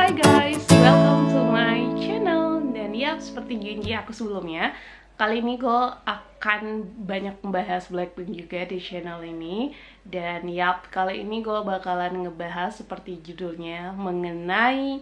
Hai guys, welcome to my channel. Dan ya, seperti janji aku sebelumnya, kali ini gue akan banyak membahas Blackpink juga di channel ini. Dan yap, kali ini gue bakalan ngebahas seperti judulnya, mengenai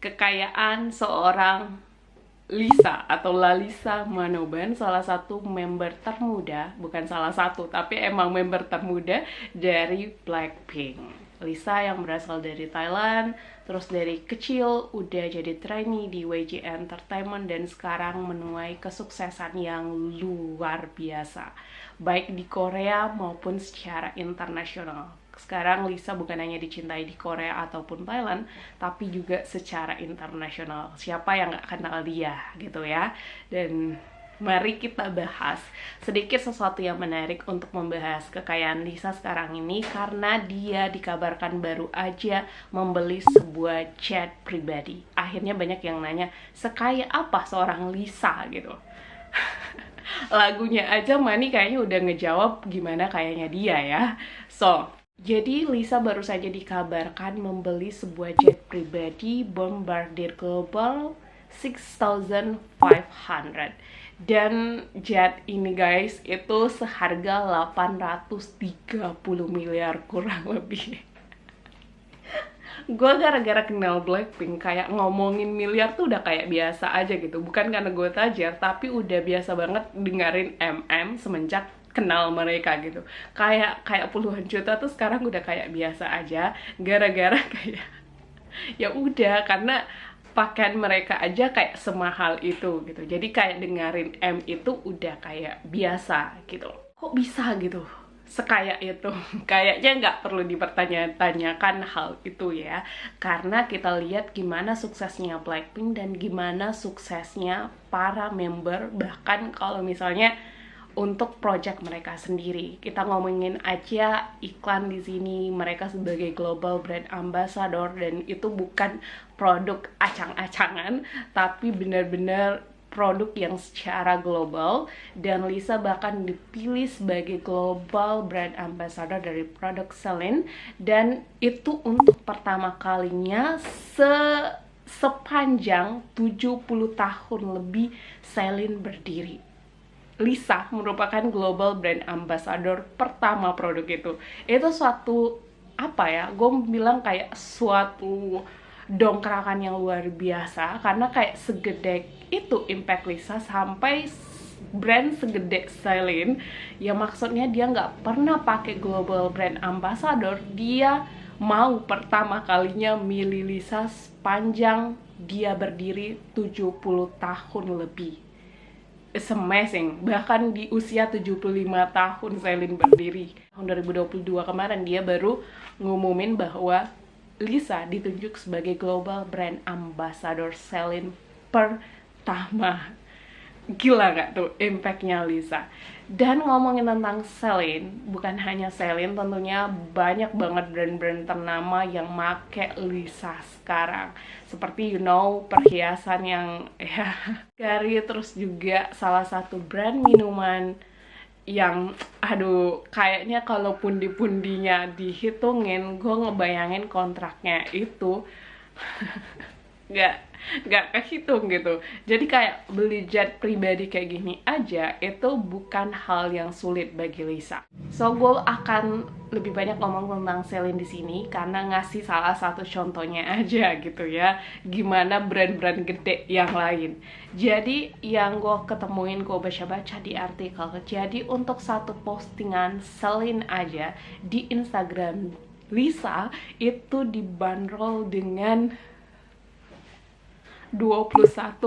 kekayaan seorang Lisa atau Lalisa Manoban, salah satu member termuda, bukan salah satu, tapi emang member termuda dari Blackpink. Lisa yang berasal dari Thailand, terus dari kecil udah jadi trainee di WG Entertainment dan sekarang menuai kesuksesan yang luar biasa, baik di Korea maupun secara internasional. Sekarang Lisa bukan hanya dicintai di Korea ataupun Thailand, tapi juga secara internasional. Siapa yang gak kenal dia gitu ya. Dan mari kita bahas sedikit sesuatu yang menarik untuk membahas kekayaan Lisa sekarang ini, karena dia dikabarkan baru aja membeli sebuah jet pribadi. Akhirnya banyak yang nanya, sekaya apa seorang Lisa gitu. Lagunya aja Mani kayaknya udah ngejawab gimana kayaknya dia ya. Jadi Lisa baru saja dikabarkan membeli sebuah jet pribadi Bombardier Global 6500. Dan jet ini guys, itu seharga 830 miliar kurang lebih. Gue gara-gara kenal Blackpink, kayak ngomongin miliar tuh udah kayak biasa aja gitu. Bukan karena gue tajir, tapi udah biasa banget dengerin MM semenjak kenal mereka gitu. Kayak puluhan juta tuh sekarang udah kayak biasa aja, gara-gara kayak ya udah, karena pakaian mereka aja kayak semahal itu gitu. Jadi kayak dengerin M itu udah kayak biasa gitu. Kok bisa gitu sekaya itu? Kayaknya nggak perlu dipertanya-tanyakan hal itu ya, karena kita lihat gimana suksesnya Blackpink dan gimana suksesnya para member, bahkan kalau misalnya untuk project mereka sendiri. Kita ngomongin aja iklan di sini, mereka sebagai global brand ambassador, dan itu bukan produk acang-acangan, tapi benar-benar produk yang secara global. Dan Lisa bahkan dipilih sebagai global brand ambassador dari produk Celine, dan itu untuk pertama kalinya sepanjang 70 tahun lebih Celine berdiri. Lisa merupakan global brand ambassador pertama produk itu. Itu suatu apa ya, gue bilang kayak suatu dongkrakan yang luar biasa, karena kayak segede itu impact Lisa sampai brand segede Celine, ya maksudnya dia nggak pernah pakai global brand ambassador, dia mau pertama kalinya milih Lisa sepanjang dia berdiri 70 tahun lebih. It's amazing. Bahkan di usia 75 tahun Celine berdiri, tahun 2022 kemarin dia baru ngumumin bahwa Lisa ditunjuk sebagai Global Brand Ambassador Celine pertama. Gila gak tuh impactnya Lisa? Dan ngomongin tentang Celine, bukan hanya Celine, tentunya banyak banget brand-brand ternama yang make Lisa sekarang. Seperti perhiasan yang ya Gary, terus juga salah satu brand minuman yang aduh, kayaknya kalau pundi-pundinya dihitungin, gue ngebayangin kontraknya itu nggak kehitung gitu. Jadi kayak beli jet pribadi kayak gini aja itu bukan hal yang sulit bagi Lisa. So gue akan lebih banyak ngomong tentang Celine di sini karena ngasih salah satu contohnya aja gitu ya, gimana brand-brand gede yang lain. Jadi yang gue ketemuin, gue baca-baca di artikel, jadi untuk satu postingan Celine aja di Instagram Lisa itu dibanderol dengan 21,4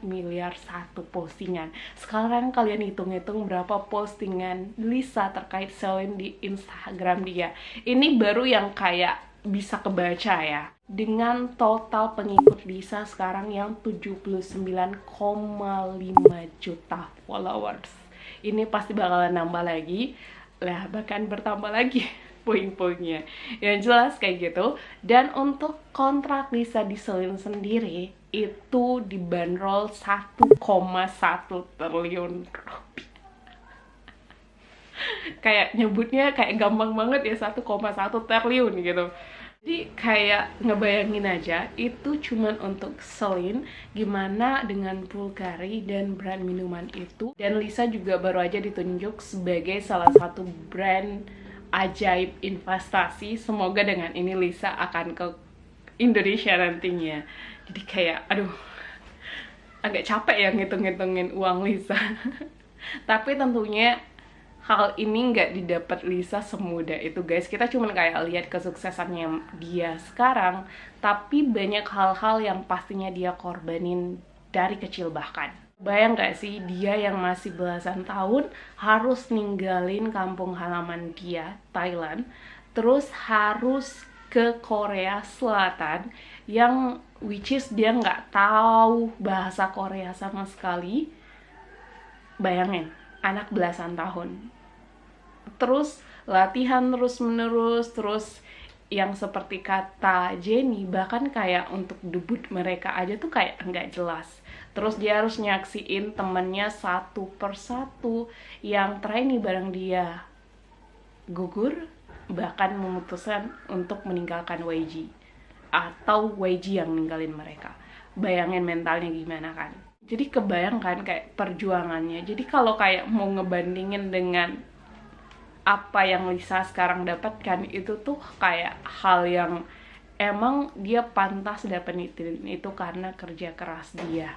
miliar satu postingan. Sekarang kalian hitung-hitung berapa postingan Lisa terkait Celine di Instagram dia. Ini baru yang kayak bisa kebaca ya. Dengan total pengikut Lisa sekarang yang 79,5 juta followers. Ini pasti bakalan nambah lagi, lah bahkan bertambah lagi poin-poinnya. Yang jelas kayak gitu. Dan untuk kontrak Lisa di Celine sendiri itu dibanderol 1,1 triliun rupiah. Kayak nyebutnya kayak gampang banget ya, 1,1 triliun gitu. Jadi kayak ngebayangin aja, itu cuman untuk Celine, gimana dengan Bulgari dan brand minuman itu. Dan Lisa juga baru aja ditunjuk sebagai salah satu brand ajaib investasi. Semoga dengan ini Lisa akan ke Indonesia nantinya. Jadi kayak, aduh, agak capek ya ngitung-ngitungin uang Lisa. Tapi tentunya hal ini nggak didapat Lisa semudah itu, guys. Kita cuma kayak lihat kesuksesannya dia sekarang, tapi banyak hal-hal yang pastinya dia korbanin dari kecil bahkan. Bayang gak sih, dia yang masih belasan tahun harus ninggalin kampung halaman dia, Thailand, terus harus ke Korea Selatan, yang which is dia nggak tahu bahasa Korea sama sekali. Bayangin, anak belasan tahun. Terus latihan terus-menerus, terus yang seperti kata Jenny, bahkan kayak untuk debut mereka aja tuh kayak nggak jelas. Terus dia harus nyaksiin temennya satu persatu yang trainee bareng dia gugur, bahkan memutuskan untuk meninggalkan YG. Atau YG yang ninggalin mereka. Bayangin mentalnya gimana kan. Jadi kebayangkan kayak perjuangannya. Jadi kalau kayak mau ngebandingin dengan apa yang Lisa sekarang dapatkan, itu tuh kayak hal yang emang dia pantas dapetin itu karena kerja keras dia.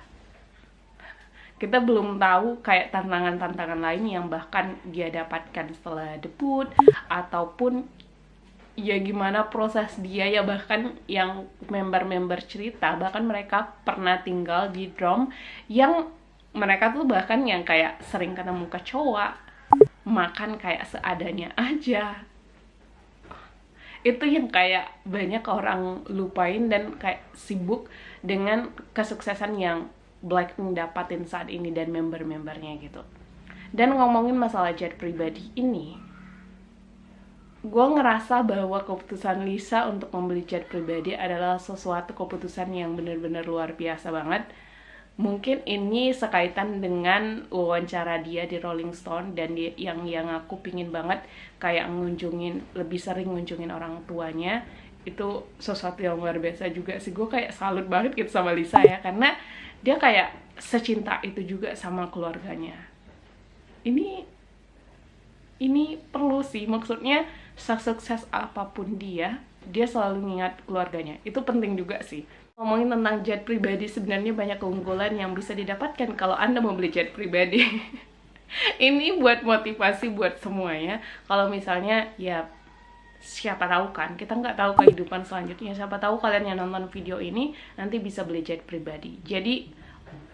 Kita belum tahu kayak tantangan-tantangan lain yang bahkan dia dapatkan setelah debut, ataupun ya gimana proses dia ya, bahkan yang member-member cerita, bahkan mereka pernah tinggal di dorm yang mereka tuh bahkan yang kayak sering ketemu kecoa, makan kayak seadanya aja. Itu yang kayak banyak orang lupain dan kayak sibuk dengan kesuksesan yang Blackpink dapatin saat ini dan member-membernya gitu. Dan ngomongin masalah jet pribadi ini, gue ngerasa bahwa keputusan Lisa untuk membeli jet pribadi adalah sesuatu keputusan yang benar-benar luar biasa banget. Mungkin ini sekaitan dengan wawancara dia di Rolling Stone, dan dia, yang aku pingin banget kayak lebih sering ngunjungin orang tuanya. Itu sesuatu yang luar biasa juga sih. Gue kayak salut banget gitu sama Lisa ya, karena dia kayak secinta itu juga sama keluarganya. Ini perlu sih, maksudnya sukses apapun dia selalu ngingat keluarganya. Itu penting juga sih. Ngomongin tentang jet pribadi, sebenarnya banyak keunggulan yang bisa didapatkan kalau Anda mau beli jet pribadi. Ini buat motivasi buat semuanya. Kalau misalnya ya siapa tahu kan, kita nggak tahu kehidupan selanjutnya. Siapa tahu kalian yang nonton video ini nanti bisa beli jet pribadi. Jadi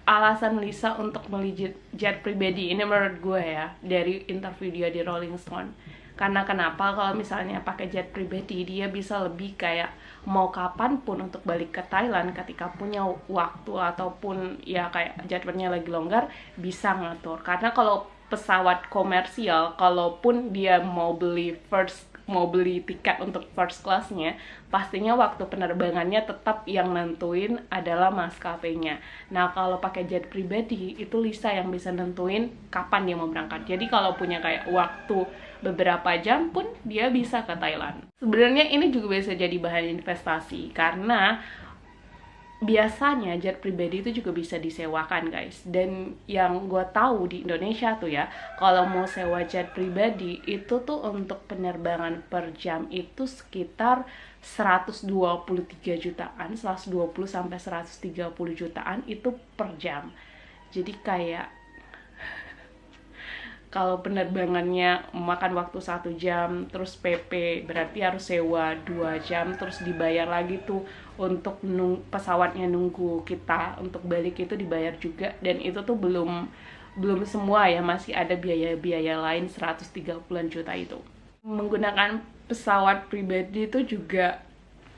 alasan Lisa untuk beli jet pribadi ini menurut gue ya, dari interview dia di Rolling Stone. Karena kenapa, kalau misalnya pakai jet pribadi, dia bisa lebih kayak mau kapanpun untuk balik ke Thailand ketika punya waktu, ataupun ya kayak jadwalnya lagi longgar, bisa ngatur. Karena kalau pesawat komersial, kalaupun dia mau beli tiket untuk first class-nya, pastinya waktu penerbangannya tetap yang nentuin adalah maskapainya. Nah, kalau pakai jet pribadi, itu Lisa yang bisa nentuin kapan dia mau berangkat. Jadi kalau punya kayak waktu beberapa jam pun dia bisa ke Thailand. Sebenarnya ini juga bisa jadi bahan investasi, karena biasanya jet pribadi itu juga bisa disewakan, guys. Dan yang gue tahu di Indonesia tuh ya, kalau mau sewa jet pribadi itu tuh untuk penerbangan per jam itu sekitar 123 jutaan, 120 sampai 130 jutaan itu per jam. Jadi kayak kalau penerbangannya makan waktu 1 jam, terus PP berarti harus sewa 2 jam, terus dibayar lagi tuh untuk pesawatnya nunggu kita untuk balik, itu dibayar juga. Dan itu tuh belum semua ya, masih ada biaya-biaya lain 130-an juta itu. Menggunakan pesawat pribadi itu juga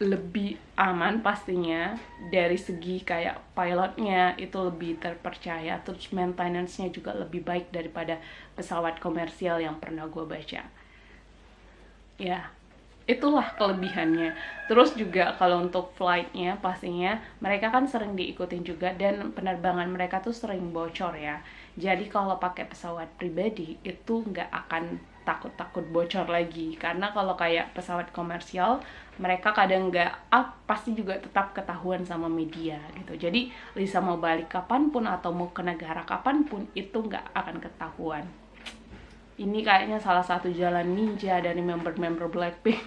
lebih aman pastinya, dari segi kayak pilotnya itu lebih terpercaya, terus maintenance-nya juga lebih baik daripada pesawat komersial yang pernah gue baca. Ya, itulah kelebihannya. Terus juga kalau untuk flight-nya, pastinya mereka kan sering diikutin juga, dan penerbangan mereka tuh sering bocor ya. Jadi kalau pakai pesawat pribadi itu nggak akan takut bocor lagi, karena kalau kayak pesawat komersial mereka kadang nggak up, pasti juga tetap ketahuan sama media gitu. Jadi Lisa mau balik kapanpun atau mau ke negara kapanpun itu nggak akan ketahuan. Ini kayaknya salah satu jalan ninja dari member-member Blackpink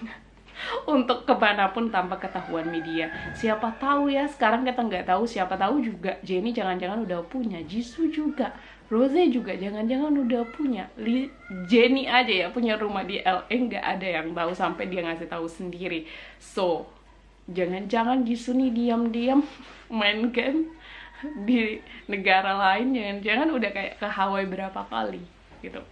untuk kemanapun tanpa ketahuan media. Siapa tahu ya, sekarang kita nggak tahu, siapa tahu juga Jennie jangan-jangan udah punya, Jisoo juga, Rose juga jangan-jangan udah punya. Jennie aja ya punya rumah di LA, nggak ada yang tahu sampai dia ngasih tahu sendiri. So jangan-jangan Jisoo nih diam-diam main game di negara lain, jangan-jangan udah kayak ke Hawaii berapa kali gitu.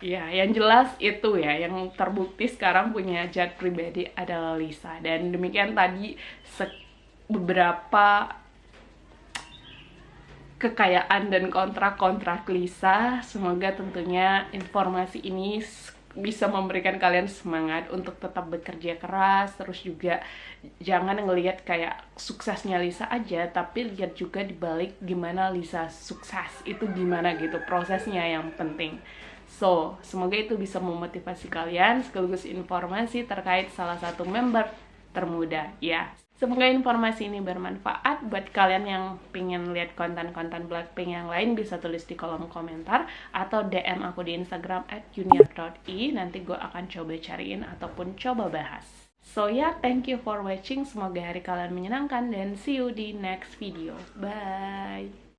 Ya, yang jelas itu ya, yang terbukti sekarang punya jet pribadi adalah Lisa. Dan demikian tadi beberapa kekayaan dan kontrak-kontrak Lisa. Semoga tentunya informasi ini bisa memberikan kalian semangat untuk tetap bekerja keras. Terus juga jangan ngelihat kayak suksesnya Lisa aja, tapi lihat juga dibalik gimana Lisa sukses itu gimana gitu, prosesnya yang penting. So, semoga itu bisa memotivasi kalian sekaligus informasi terkait salah satu member termuda ya. Semoga informasi ini bermanfaat buat kalian yang pengen lihat konten-konten Blackpink yang lain, bisa tulis di kolom komentar atau DM aku di Instagram @junior.i. Nanti gue akan coba cariin ataupun coba bahas. So ya, thank you for watching. Semoga hari kalian menyenangkan dan see you di next video. Bye!